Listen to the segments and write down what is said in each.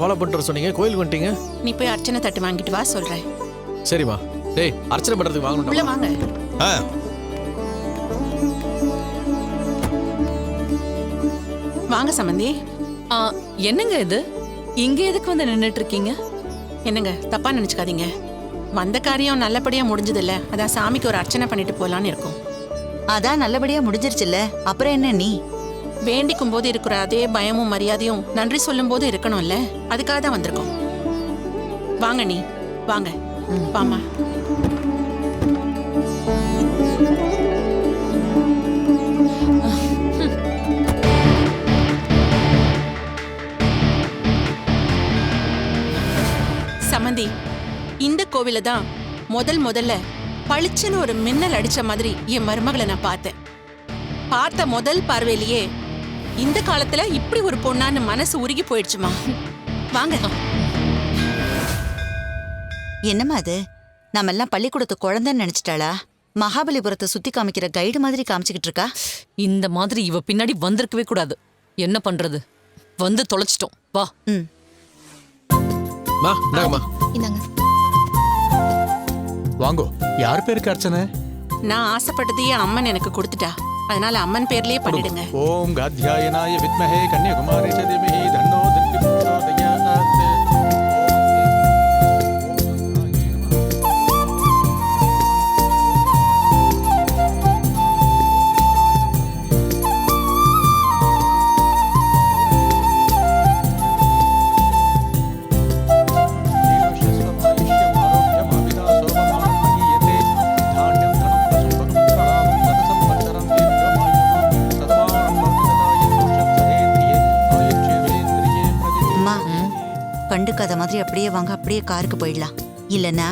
Follow பண்ணிட்டு சொன்னீங்க, கோயிலுக்கு வந்துட்டீங்க. நீ போய் அர்ச்சனை தட்டு வாங்கிட்டு வா சொல்றேன். சரிம்மா. டேய், அர்ச்சனை பண்றதுக்கு வாங்கணும். உள்ள வாங்க. வாங்க சம்பந்தி. என்னங்க இது? இங்க எதுக்கு வந்து நின்னுட்டு இருக்கீங்க? என்னங்க தப்பா நினைச்சுக்காதீங்க. வந்த காரியம் நல்லபடியா முடிஞ்சது இல்ல, அதான் சாமிக்கு ஒரு அர்ச்சனை பண்ணிட்டு போலான்னு இருக்கோம். அதான் நல்லபடியா முடிஞ்சிருச்சுல்ல, அப்புறம் என்ன நீ? வேண்டிக்கும் போது இருக்கிற அதே பயமும் மரியாதையும் நன்றி சொல்லும் போது இருக்கணும்ல, அதுக்காக தான் வந்திருக்கோம். வாங்க நீ வாங்க. வாமா. சமந்தி, இந்த கோவில தான் முதல்ல பளிச்சுன்னு ஒரு மின்னல் அடிச்ச மாதிரி என் மருமகளை நான் பார்த்தேன். பார்த்த முதல் பார்வையிலேயே இந்த காலத்துல இப்படி ஒரு பொண்ணான்னு மனசு உருகி போயிடுச்சுமா. வாங்க. என்னம்மா அது? நம்ம எல்லாம் பள்ளிக்கூடத்து குழந்தைன்னு நினைச்சிட்டாளா? மகாபலிபுரத்தை சுத்தி காமிக்கிற கைடு மாதிரி காமிச்சுக்கிட்டு இருக்கா. இந்த மாதிரி இவ பின்னாடி வந்திருக்கவே கூடாது. என்ன பண்றது? வந்து தொலைச்சிட்டோம். வா. மா, இந்தாங்கம்மா. இந்தாங்க. வாங்கோ. யார் பேருக்கு அர்ச்சனை? நான் ஆசைப்பட்டதையே அம்மன் எனக்கு கொடுத்துட்டா, அதனால அம்மன் பேர்லயே பண்ணிடுங்க. ஓம் காத்யாயனாய வித்மஹே கன்யாகுமாரி ச தீமஹி தன்னோ துர்கி பிரச்சோதயாத். கண்டுக்காத மாதிரி அப்படியே வாங்க, அப்படியே காருக்கு போயிடலாம். இல்லனா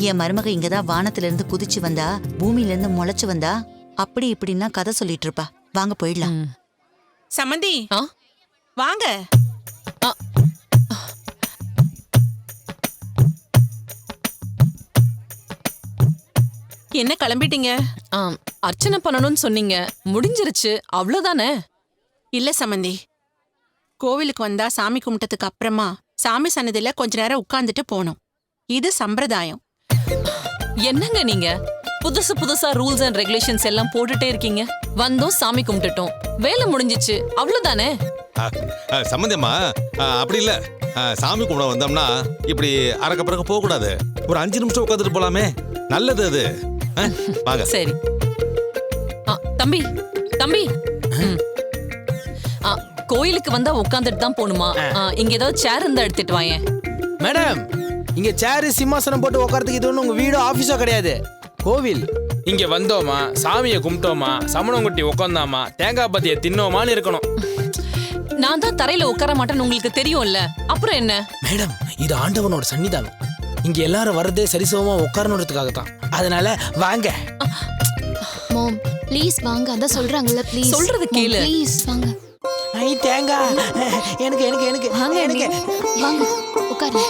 என் மருமக இங்கதான் வானத்துல இருந்து குதிச்சு வந்தா, பூமியில இருந்து முளைச்சு வந்தா, அப்படி இப்படின்னா கதை சொல்லிட்டு இருப்பா. வாங்க போயிடலாம். சமந்தி வாங்க. என்ன கிளம்பிட்டீங்க? அர்ச்சனை பண்ணணும்னு சொன்னீங்க, முடிஞ்சிருச்சு, அவ்வளவுதானே? இல்ல சமந்தி, கோவிலுக்கு வந்தா சாமி கும்பிட்டதுக்கு அப்புறமா சாமி சன்னதியில கொஞ்ச நேரம் உட்கார்ந்துட்டு போனோம். இது சம்பிரதாயம். என்னங்க நீங்க புதுசா ரூல்ஸ் அண்ட் ரெகுலேஷன்ஸ் எல்லாம் போட்டுட்டே இருக்கீங்க. வந்தோம், சாமி கும்பிட்டுட்டோம், வேலை முடிஞ்சிச்சு, அவ்வளவுதானே? சம்பந்தமா அப்படி இல்ல. சாமி கும்பிட வந்தோம்னா இப்படி அறக்க பிறக்க போக கூடாது. ஒரு 5 நிமிஷம் உட்காந்துட்டு போலாமே, நல்லது அது. வாங்க. சரி. தம்பி தம்பி, கோயிலுக்கு வந்தா உட்காந்துட்டு தான் போணுமா? இங்க ஏதாவது சேர் இருந்தா எடுத்துட்டு வாயேன். மேடம், இங்க சேரு சிம்மாசனம் போட்டு உட்காரத்துக்கு இது ஒண்ணு உங்க வீடோ ஆபீஸோ கிடையாது, கோவில். இங்க வந்தோமா, சாமியை கும்பிட்டோமா, சமணம் குட்டி உட்காந்தாமா, தேங்காய் பத்திய தின்னோமான்னு இருக்கணும். நான் தான் தரையில உட்கார மாட்டேன்னு உங்களுக்கு தெரியும்ல, அப்புறம் என்ன? மேடம், இது ஆண்டவனோட சன்னிதானம். இங்க எல்லாரும் வர்றதே சரிசமமா உட்காரணுன்றதுக்காகத்தான். அதனால வாங்க. மாம் ப்ளீஸ் வாங்க, அத சொல்றாங்கல்ல, ப்ளீஸ் சொல்றது கேளு. ப்ளீஸ் வாங்க. ஐ தேங்காய் எனக்கு வாங்க வாங்க உட்காரு.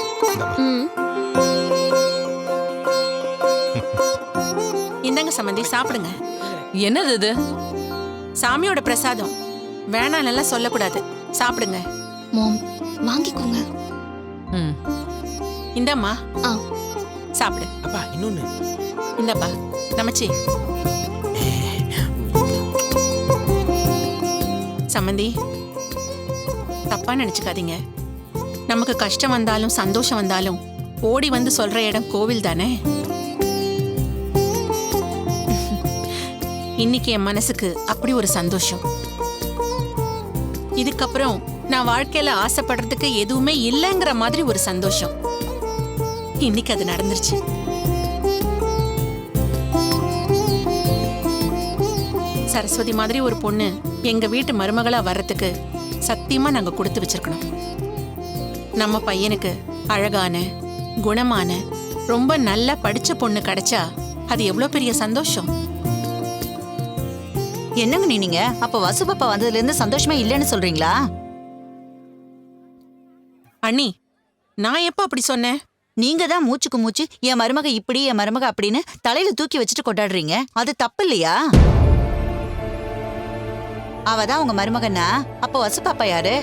இந்தாங்க சம்பந்தி, சாப்பிடுங்க. என்னது இது? சாமியோட பிரசாதம், வேணாம் நல்லா சொல்லக்கூடாது, சாப்பிடுங்க. மாம் வாங்கிக்கோங்க. இந்தாம்மா, சாப்பிடு. அப்பா இன்னொன்னு இந்தாப்பா நமச்சி. சம்பந்தி, தப்பா நினைச்சுக்காதீங்க. நமக்கு கஷ்டம் வந்தாலும் சந்தோஷம் வந்தாலும் ஓடி வந்து சொல்ற இடம் கோவில் தானே. இன்னைக்கு என் மனசுக்கு அப்படி ஒரு சந்தோஷம். இதுக்கப்புறம் நான் வாழ்க்கையில ஆசைப்படுறதுக்கு எதுவுமே இல்லைங்கிற மாதிரி ஒரு சந்தோஷம். இன்னைக்கு அது நடந்துருச்சு. சரஸ்வதி மாதிரி ஒரு பொண்ணு எங்க வீட்டு மருமகளா வர்றதுக்கு சத்தியமா நாங்க கொடுத்து வச்சிருக்கணும். நம்ம பையனுக்கு அழகான, குணமான, ரொம்ப நல்லா படிச்ச பொண்ணு கிடைச்சா அது எவ்வளவு பெரிய சந்தோஷம். என்னங்க நீங்க அப்ப வசுபாப்பா வந்ததுல இருந்து சந்தோஷமே இல்லைன்னு சொல்றீங்களா? அண்ணி, நான் எப்ப அப்படி சொன்னேன்? நீங்க தான் மூச்சுக்கு மூச்சு என் மருமக இப்படி, என் மருமக அப்படின்னு தலையில தூக்கி வச்சுட்டு கொண்டாடுறீங்க. அது தப்பு இல்லையா? அவதான் உங்க மருமகனா, அப்ப வசுபாப்பா யாரு?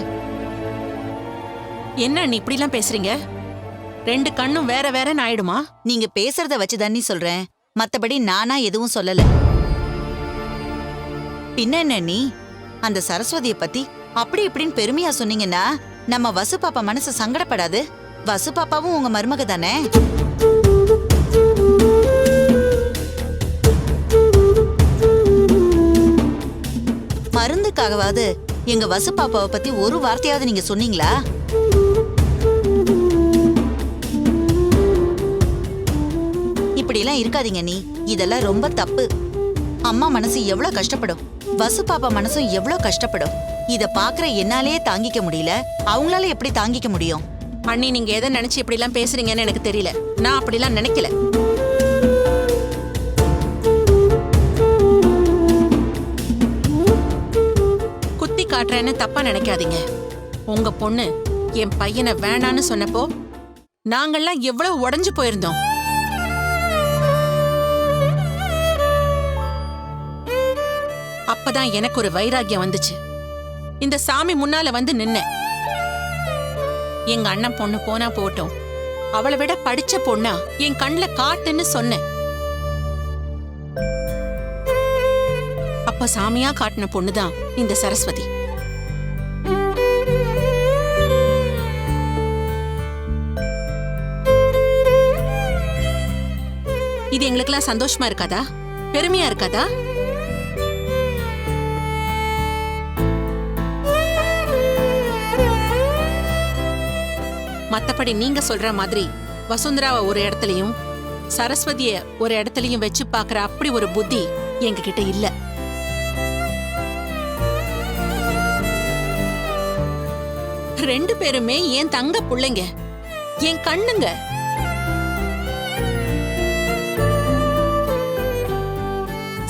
என்ன அண்ணி இப்படிலாம் பேசுறீங்க? ரெண்டு கண்ணும் வேற வேறன்னு ஆயிடுமா? நீங்க பேசுறத வச்சுதான் சொல்றேன், மத்தபடி நானா எதுவும் சொல்லல. பின்ன என்ன நீ அந்த சரஸ்வதிய பத்தி அப்படி இப்படின்னு பெருமையா சொன்னீங்கன்னா நம்ம வசு பாப்பா மனசு சங்கடப்படாது? வசு பாப்பாவும் உங்க மருமக தானே? மருந்துக்காகவாவது எங்க வசு பாப்பாவை பத்தி ஒரு வார்த்தையாவது நீங்க சொன்னீங்களா? இப்படி எல்லாம் இருக்காதீங்க நீ, இதெல்லாம் ரொம்ப தப்பு. அம்மா மனசு எவ்வளவு கஷ்டப்படும், வசு பாப்பா மனசும் எவ்வளவு கஷ்டப்படும். இத பாக்குற என்னாலே தாங்கிக்க முடியல, அவங்களால எப்படி தாங்கிக்க முடியும்? அண்ணி நீங்க எதை நினைச்சு இப்படி எல்லாம் பேசுறீங்கன்னு எனக்கு தெரியல. நான் அப்படிலாம் நினைக்கல. குத்தி காட்டுறேன்னு தப்பா நினைக்காதீங்க. உங்க பொண்ணு என் பையனை வேணான்னு சொன்னப்போ நாங்கள்லாம் எவ்வளவு உடைஞ்சு போயிருந்தோம். அப்பதான் எனக்கு ஒரு வைராக்கியம் வந்துச்சு. இந்த சாமி முன்னால வந்து நின்னேன். எங்க அண்ணன் பொண்ணு போனா போட்டோம், அவளை விட படிச்ச பொண்ணா என் கண்ணுல காட்டுன்னு சொன்னேன். அப்ப சாமியா காட்டின பொண்ணுதான் இந்த சரஸ்வதி. இது எங்களுக்கெல்லாம் சந்தோஷமா இருக்காதா? பெருமையா இருக்காதா? மத்தபடி நீங்க சொல்ற மாதிரி வசுந்தராவை ஒரு இடத்துலயும் சரஸ்வதிய ஒரு இடத்துலயும் வச்சு பாக்குற அப்படி ஒரு புத்தி எங்க கிட்ட இல்ல. ரெண்டு பேருமே என் தங்க புள்ளைங்க, என் கண்ணுங்க.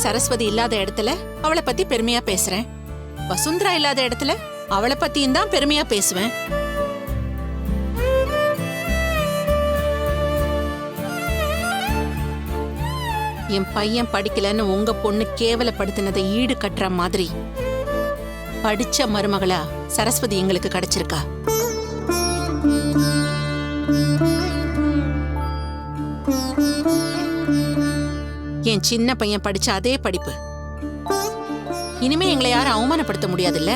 சரஸ்வதி இல்லாத இடத்துல அவளை பத்தி பெருமையா பேசுறேன், வசுந்தரா இல்லாத இடத்துல அவளை பத்தியும் தான் பெருமையா பேசுவேன். என் பையன் படிக்கலன்னு உங்க பொண்ணு கேவலப்படுத்தினதை ஈடு கட்டுற மாதிரி படிச்ச மருமகளா சரஸ்வதி எங்களுக்கு கிடைச்சிருக்கா. என் சின்ன பையன் படிச்ச அதே படிப்பு இனிமே எங்களை யாரும் அவமானப்படுத்த முடியாதுல்ல.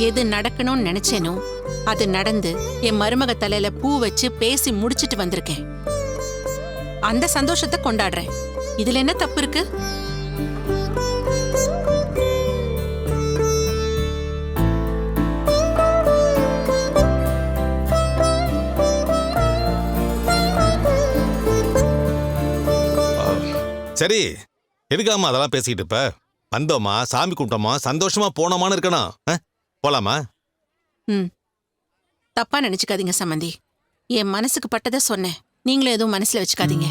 எது நடக்கணும்னு நினைச்சேனோ அது நடந்து என் மருமக தலையில பூ வச்சு பேசி முடிச்சிட்டு வந்திருக்கேன். அந்த சந்தோஷத்தை கொண்டாடுறேன். இதுல என்ன தப்பு இருக்கு? சரி, எதுக்காம அதெல்லாம் பேசிக்கிட்டு இப்ப? வந்தோமா, சாமி கும்பிட்டோமா, சந்தோஷமா போனோமான்னு இருக்கணும். போலாமா? தப்பா நினைச்சுக்காதீங்க சம்மந்தி. என் மனசுக்கு பட்டதை சொன்னேன், நீங்களும் எதுவும் மனசுல வச்சுக்காதீங்க.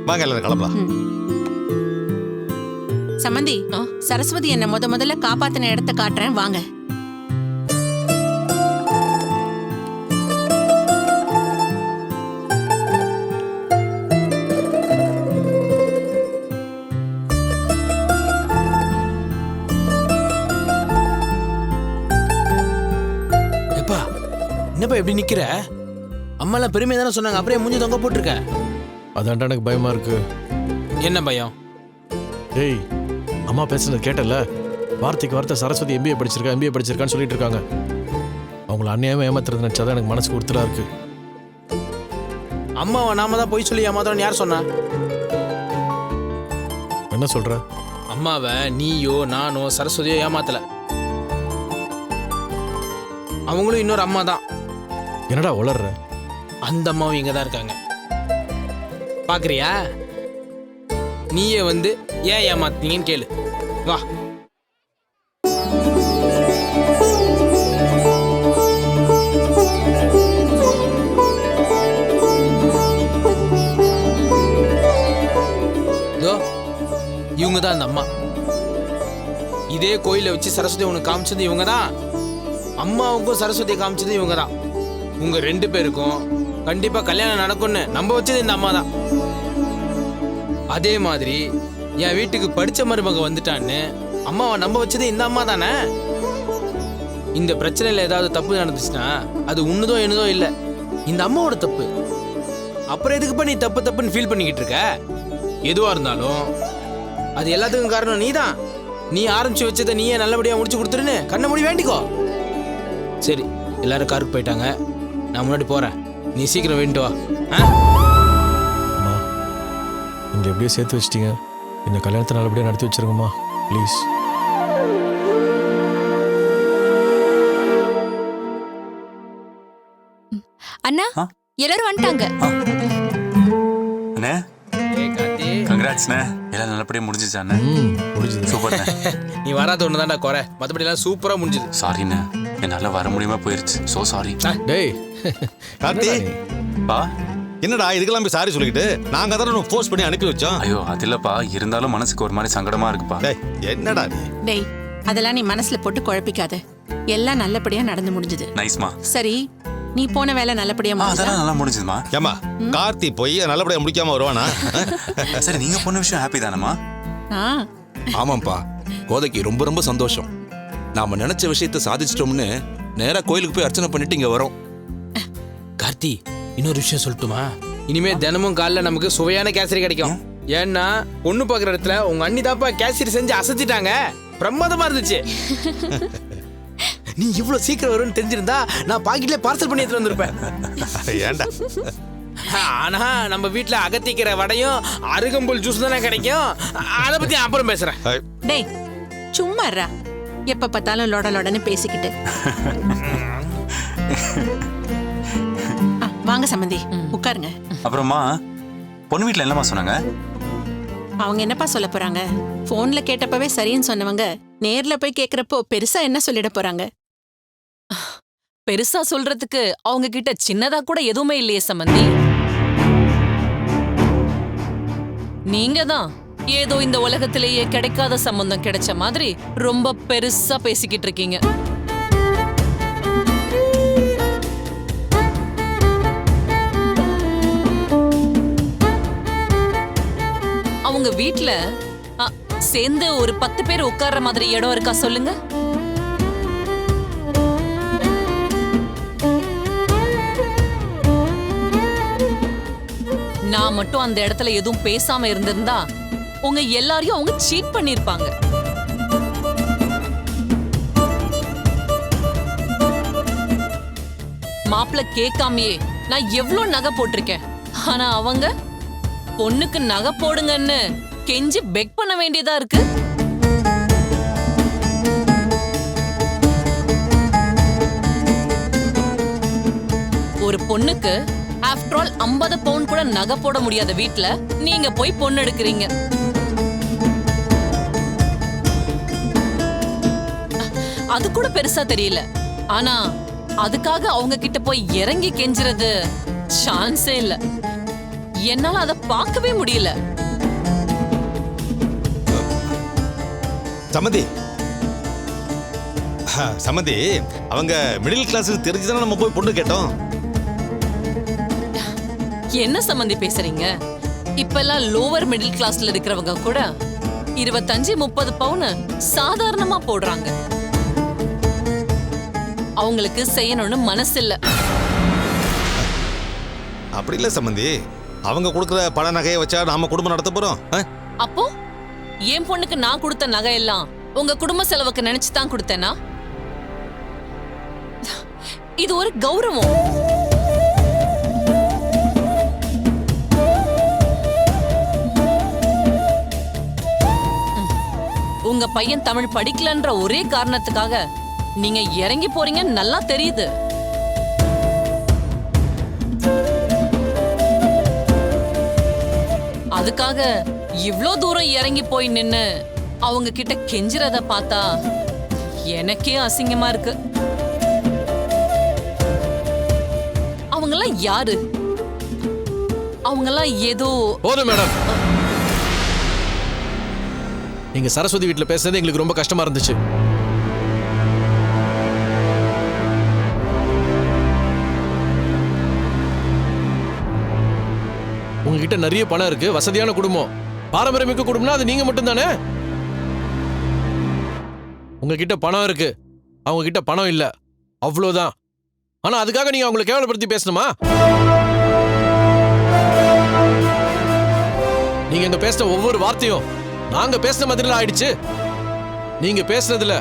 வாங்க எல்லாரும் கிளம்பலாம். சம்மந்தி, சரஸ்வதி என்ன முதல்ல காப்பாத்தின இடத்தை காட்டுறேன், வாங்க. என்னப்பா எப்படி நிக்கிற? அம்மாலாம் பெருமையா தானே சொன்னாங்க, அப்படியே மூஞ்சி தொங்க போட்டிருக்க. அதான்டா எனக்கு பயமா இருக்கு. என்ன பயம்? டேய், அம்மா பேசுனது கேட்டல? வார்த்தைக்கு வார்த்தை சரஸ்வதி எம்பிஏ படிச்சிருக்கான்னு சொல்லிட்டு இருக்காங்க. அவங்கள அநியாயமா ஏமாத்துறது நினைச்சாதான் எனக்கு மனசுக்கு உறுத்தலா இருக்கு. அம்மாவை நாம தான் போய் சொல்லி ஏமாத்துறோம்னு யார் சொன்னா? என்ன சொல்ற? அம்மாவை நீயோ நானோ சரஸ்வதியோ ஏமாத்தல. அவங்களும் இன்னொரு அம்மா தான். என்னடா உளர்ற? அந்த அம்மாவும் இங்க தான் இருக்காங்க. பாக்குறியா? நீயே வந்து ஏன் ஏமாத்தீங்கன்னு கேளு. வா. இவங்க தான் அந்த அம்மா. இதே கோயில வச்சு சரஸ்வதி உனக்கு காமிச்சது இவங்க தான். அம்மாவுக்கும் சரஸ்வதியை காமிச்சது இவங்க தான். உங்க ரெண்டு பேருக்கும் கண்டிப்பா கல்யாணம் நடக்கும்னு நம்ப வச்சது இந்த அம்மா தான். அதே மாதிரி என் வீட்டுக்கு படிச்ச மருமக வந்துட்டான்னு அம்மாவை நம்ப வச்சது இந்த அம்மா தானே. இந்த பிரச்சனையில ஏதாவது தப்பு நடந்துச்சுன்னா அது உன்னதோ என்னதோ இல்லை, இந்த அம்மாவோட தப்பு. அப்புறம் எதுக்குப்பா நீ தப்பு தப்புன்னு ஃபீல் பண்ணிக்கிட்டு இருக்க? எதுவா இருந்தாலும் அது எல்லாத்துக்கும் காரணம் நீதான். நீ ஆரம்பிச்சு வச்சதை நீயே நல்லபடியா முடிச்சு கொடுத்துருன்னு கண்ண மூடி வேண்டிக்கோ. சரி, எல்லாரும் காருக்கு போயிட்டாங்க, நான் முன்னாடி போறேன். நீ சீக்கிரம் வேண்டிட்டு வா. அம்மா இந்த எப்படியோ சேர்த்து வச்சிட்டீங்க, இந்த கல்யாணத்தை நல்லபடியாக நடத்தி வச்சிருங்கம்மா ப்ளீஸ். அண்ணா எல்லாரும் வந்துட்டாங்க. அண்ணே கங்க்ராட்ஸ்ண்ணே, எல்லாம் நல்லபடியாக முடிஞ்சிச்சாண்ணே? முடிஞ்சது. சூப்பர்ண்ணே. நீ வராத ஒன்று தான்டா குறை, மற்றபடி எல்லாம் சூப்பரா முடிஞ்சுது. சாரிண்ணே, என்னால் வர முடியாம போயிருச்சு. So sorry. டேய் கார்த்தி பா என்னடா இதுக்கெல்லாம் போய் சாரி சொல்லிக்கிட்டு? நாங்க தானே ஃபோர்ஸ் பண்ணி அனுப்பி வச்சோம். ஐயோ அது இல்லப்பா, இருந்தாலும் மனசுக்கு ஒரு மாதிரி சங்கடமா இருக்குப்பா. டேய் என்னடா நீ? டேய் அதெல்லாம் நீ மனசுல போட்டு குழப்பிக்காத. எல்லாம் நல்லபடியா நடந்து முடிஞ்சது. நைஸ்மா. சரி, நீ போன வேலை நல்லபடியா முடிஞ்சதா? அதெல்லாம் நல்லா முடிஞ்சதுமா. ஏமா கார்த்தி போய் நல்லபடியா முடிக்காம வருவானா? சரி, நீங்க போன விஷயம் ஹாப்பி தானம்மா? ஆ, ஆமாம்ப்பா, கோதைக்கு ரொம்ப ரொம்ப சந்தோஷம். நாம நினைச்ச விஷயத்த சாதிச்சிட்டோம்னு நேரா கோயிலுக்கு போய் அர்ச்சனை பண்ணிட்டு இங்க வரோம். கார்த்தி, இன்னொரு விஷயம் சொல்லட்டுமா? இனிமே தினமும் காலைல நமக்கு சுவையான கேசரி கிடைக்கும். ஏன்னா பொண்ணு பார்க்குற இடத்துல உங்க அண்ணி தாப்பா கேசரி செஞ்சு அசத்திட்டாங்க. பிரமாதமா இருந்துச்சு. நீ இவ்வளவு சீக்கிரம் வரும்னு தெரிஞ்சிருந்தா நான் பாக்கெட்ல பார்சல் பண்ணி எடுத்து வந்திருப்பேன். ஏன்டா? ஆனா நம்ம வீட்டுல அகத்திக்கிற வடையும் அருகம்புல் ஜூஸ் தானே கிடைக்கும். அதை பத்தி அப்புறம் பேசுறேன். டேய் சும்மா இருடா. எப்ப பார்த்தாலும் லொட லொடன்னு பேசிக்கிட்டு. வாங்க சம்பந்தி, உட்காருங்க. அப்புறமா பொண்ணு வீட்டில் என்னமா சொன்னாங்க? அவங்க என்னப்பா சொல்ல போறாங்க? போன்ல கேட்டப்பவே சரின்னு சொன்னவங்க நேர்ல போய் கேக்குறப்போ பெருசா என்ன சொல்லிட போறாங்க? பெருசா சொல்றதுக்கு அவங்க கிட்ட சின்னதா கூட எதுவுமே இல்லையே சம்பந்தி. நீங்க தான் ஏதோ இந்த உலகத்திலேயே கிடைக்காத சம்பந்தம் கிடைச்ச மாதிரி ரொம்ப பெருசா பேசிக்கிட்டு இருக்கீங்க. அவங்க வீட்ல சேர்ந்து ஒரு 10 பேர் உட்கார்ற மாதிரி இடம் இருக்கா சொல்லுங்க. நான் மட்டும் அந்த இடத்துல எதுவும் பேசாம இருந்திருந்தா உங்க எல்லாரையும் அவங்க சீட் பண்ணிருப்பாங்க. மாப்பிள்ள கேட்காமையே நான் எவ்வளவு நகை போட்டிருக்கேன். ஆனா அவங்க பொண்ணுக்கு நகை போடுங்கன்னு கெஞ்சி பெக் பண்ண வேண்டியதா இருக்கு. ஒரு பொண்ணுக்கு ஆஃப்டர் ஆல் 50 பவுன் கூட நகை போட முடியாத வீட்ல நீங்க போய் பொண்ணு எடுக்கிறீங்க. அது கூட பெருசா தெரியல. ஆனா அதுக்காக அவங்க கிட்ட போய் இறங்கி கெஞ்சுறது சான்ஸே இல்ல. என்னால அதை பார்க்கவே முடியல. சம்மந்தி சம்மந்தி, அவங்க மிடில் கிளாஸ் தெரிஞ்சுதானே நம்ம போய் பொண்ணு கேட்டோம். என்ன சம்பந்தி பேசுறீங்க? இப்பெல்லாம் லோவர் மிடில் கிளாஸ்ல இருக்கிறவங்க கூட 25-30 பவுன் சாதாரணமா போடுறாங்க. அவங்களுக்கு செய்யணும்னு மனசு இல்ல. அப்படி இல்ல சம்மந்தி, அவங்க கொடுக்குற பண நகையை வச்சா நாம குடும்பம் நடத்த போறோம். அப்போ என் பொண்ணுக்கு நான் கொடுத்த நகை எல்லாம் உங்க குடும்ப செலவுக்கு நினைச்சுதான் கொடுத்தேனா? இது ஒரு கௌரவம். உங்க பையன் தமிழ் படிக்கலன்ற ஒரே காரணத்துக்காக நீங்க இறங்கி போறீங்க நல்லா தெரியுது. அதுக்காக இவ்ளோ தூரம் இறங்கி போய் நின்னு அவங்க கிட்ட கெஞ்சுறத பார்த்தா எனக்கே அசிங்கமா இருக்கு. அவங்கெல்லாம் யாரு? அவங்கெல்லாம் ஏதோ போதும் மேடம். நீங்க சரஸ்வதி வீட்டுல பேசுறது எங்களுக்கு ரொம்ப கஷ்டமா இருந்துச்சு. உங்ககிட்ட நிறைய பணம் இருக்கு, வசதியான குடும்பம். பாரம்பரியமிக்க குடும்பம்னா அது நீங்க மட்டும்தானே. உங்ககிட்ட பணம் இருக்கு, அவங்க கிட்ட பணம் இல்ல, அவ்வளவுதான். ஆனா அதுக்காக நீங்க அவங்களை கேவலப்படுத்தி பேசணுமா? நீங்க இங்க பேசின ஒவ்வொரு வார்த்தையும் நாங்க பேசின மாதிரில ஆயிடுச்சு. நீங்க பேசுனதுல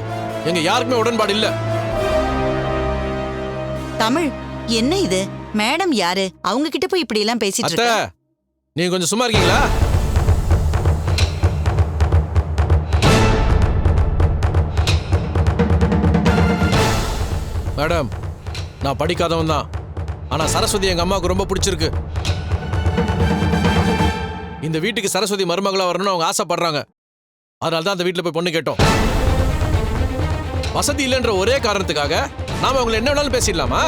எங்க யாருக்குமே உடன்பாடு இல்ல. தமிழ், என்ன இது? மேடம் யாரு? அவங்க கிட்ட போய் இப்படி எல்லாம் பேசிட்டு அத்தை, இருக்க? நீங்க கொஞ்சம் சும்மா இருக்கீங்களா? மேடம், நான் படிக்காதவன் தான். ஆனா சரஸ்வதி எங்க அம்மாவுக்கு ரொம்ப பிடிச்சிருக்கு. இந்த வீட்டுக்கு சரஸ்வதி மருமகளா வரணும்னு அவங்க ஆசைப்படுறாங்க. அதனால தான் அந்த வீட்டுல போய் பொண்ணு கேட்டோம். வசதி இல்லைன்ற ஒரே காரணத்துக்காக நாம அவங்களை என்ன வேணாலும் பேசிடலாமா?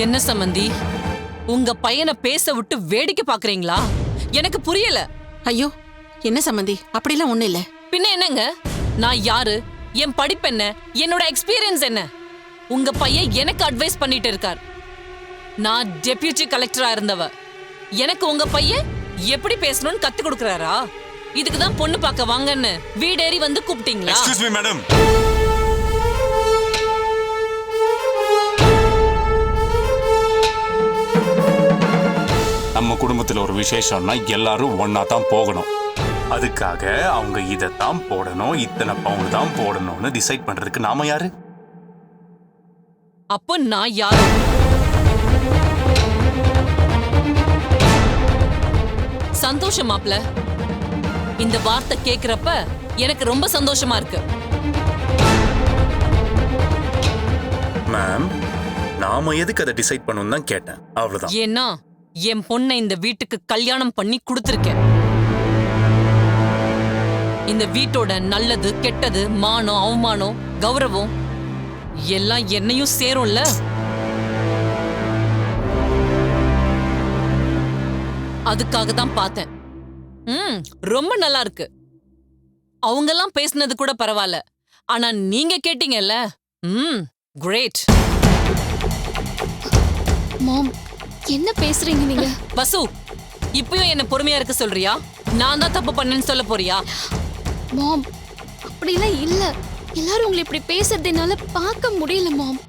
என்ன சம்பந்தி, உங்க பையனை பேச விட்டு வேடிக்கை பாக்குறீங்களா? எனக்கு புரியல. ஐயோ, என்ன சம்மந்தி, அப்படிலாம் ஒண்ணு இல்ல. பின்ன என்னங்க, நான் யாரு, என் படிப்பு என்ன, என்னோட எக்ஸ்பீரியன்ஸ் என்ன? உங்க பையன் எனக்கு அட்வைஸ் பண்ணிட்டு இருக்கார். நான் டெப்யூட்டி கலெக்டரா இருந்தவ. எனக்கு உங்க பையன் எப்படி பேசணும்னு கத்து கொடுக்கறாரா? இதுக்கு தான் பொண்ணு பார்க்க வாங்கன்னு வீடேறி வந்து கூப்பிட்டீங்களா? Excuse me madam. நம்ம குடும்பத்துல ஒரு விசேஷம்னா எல்லாரும் ஒன்னா தான் போகணும். அதுக்காக அவங்க இதைத்தான் போடணும், இத்தனை பவுன் தான் போடணும்னு டிசைட் பண்றதுக்கு நாம யாரு? அப்போ நான் யாரு? சந்தோஷம் மாப்ள. இந்த வார்த்தை கேக்குறப்ப எனக்கு ரொம்ப சந்தோஷமா இருக்கு. மேம், நாம எதுக்கு அதை டிசைட் பண்ணணும் தான் கேட்டேன், அவ்வளவுதான். ஏன்னா என் பொண்ணை இந்த வீட்டுக்கு கல்யாணம் பண்ணி கொடுத்திருக்கேன். இந்த வீட்டோட நல்லது கெட்டது, மானம் அவமானம் கௌரவம் எல்லாம் என்னையும் சேரும்ல. அதுக்காக தான் பார்த்தேன். ரொம்ப நல்லா இருக்கு. அவங்கெல்லாம் பேசுனது கூட பரவாயில்ல, ஆனா நீங்க கேட்டீங்கல்ல, கிரேட். மாம், என்ன பேசுறீங்க நீங்க? வசு, இப்பயும் என்ன பொறுமையா இருக்க சொல்றியா? நான் தான் தப்பு பண்ணேன்னு சொல்ல போறியா? மாம், அப்படிலாம் இல்ல. எல்லாரும் உங்களை இப்படி பேசுறது என்னால பார்க்க முடியல மாம்.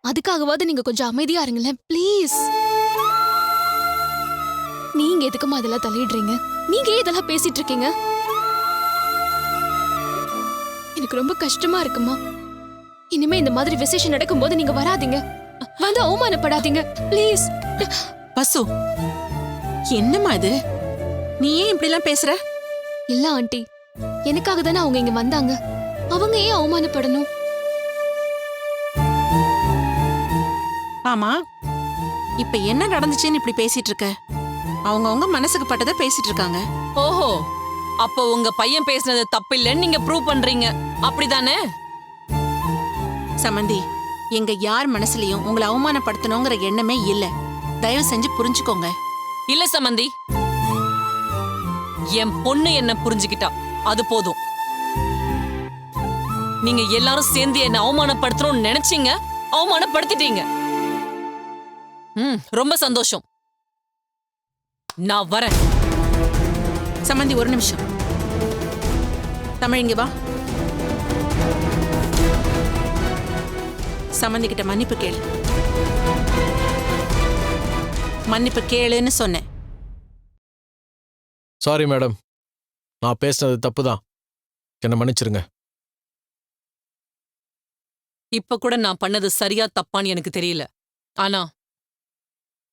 அதுக்காகவாவது நீங்க கொஞ்சம் அமைதியா இருங்களேன் ப்ளீஸ். நீங்க எதுக்குமா அதெல்லாம் தலையிடுறீங்க? நீங்க ஏன் இதெல்லாம் பேசிட்டு இருக்கீங்க? எனக்கு ரொம்ப கஷ்டமா இருக்குமா. இனிமே இந்த மாதிரி விசேஷம் நடக்கும்போது நீங்க வராதீங்க, வந்து அவமானப்படாதீங்க ப்ளீஸ். வசு, என்னம்மா இது? நீ ஏன் இப்படி எல்லாம் பேசுற? இல்ல ஆண்டி, எனக்காக தானே அவங்க இங்க வந்தாங்க. அவங்க ஏன் அவமானப்படணும்? ஆமா, இப்ப என்ன நடந்துச்சுன்னு இப்படி பேசிட்டு இருக்க? அவங்க மனசுக்கு பட்டதை பேசிட்டு இருக்காங்க. ஓஹோ, அப்போ உங்க பையன் பேசுனது தப்பில்லைன்னு நீங்க ப்ரூவ் பண்றீங்க, அப்படிதானே? சமந்தி, எங்க யார் மனசுலயும் உங்களை அவமானப்படுத்தணுங்கிற எண்ணமே இல்ல. தயவு செஞ்சு புரிஞ்சுக்கோங்க. இல்ல சமந்தி, என் பொண்ணு என்ன புரிஞ்சுக்கிட்டா அது போதும். நீங்க எல்லாரும் சேர்ந்து என்ன அவமானப்படுத்தணும்னு நினைச்சீங்க, அவமானப்படுத்திட்டீங்க. ரொம்ப சந்தோஷம். நான் வரேன். சமந்தி, ஒரு நிமிஷம். தமிழ், இங்க வா. சமந்தி கிட்ட மன்னிப்பு கேளு. மன்னிப்பு கேளுன்னு சொன்னேன். சாரி மேடம், நான் பேசுனது தப்பு தான். என்ன மன்னிச்சிருங்க. இப்ப கூட நான் பண்ணது சரியா தப்பான்னு எனக்கு தெரியல. ஆனா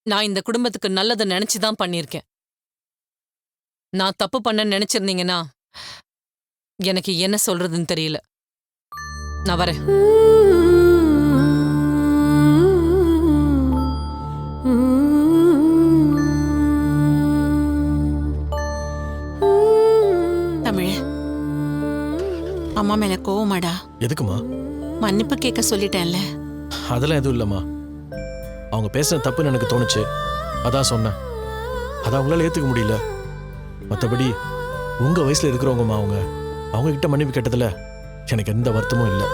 நான் இந்த குடும்பத்துக்கு நல்லதை நினைச்சுதான் பண்ணிருக்கேன். நான் தப்பு பண்ண நினைச்சிருந்தீங்கன்னா எனக்கு என்ன சொல்றதுன்னு தெரியல. நான் வரேன். தமிழ், அம்மா மேல கோவமாடா? எதுக்குமா? மன்னிப்பு கேட்க சொல்லிட்டேன்ல. அதெல்லாம் எதுவும் இல்லைம்மா. அவங்க பேசுன தப்புன்னு எனக்கு தோணுச்சு, அதான் சொன்னேன். அதை அவங்களால ஏற்றுக்க முடியல. மற்றபடி உங்கள் வயசில் இருக்கிறவங்கம்மா அவங்க கிட்ட மன்னிப்பு கேட்டதில் எனக்கு எந்த வருத்தமும் இல்லை.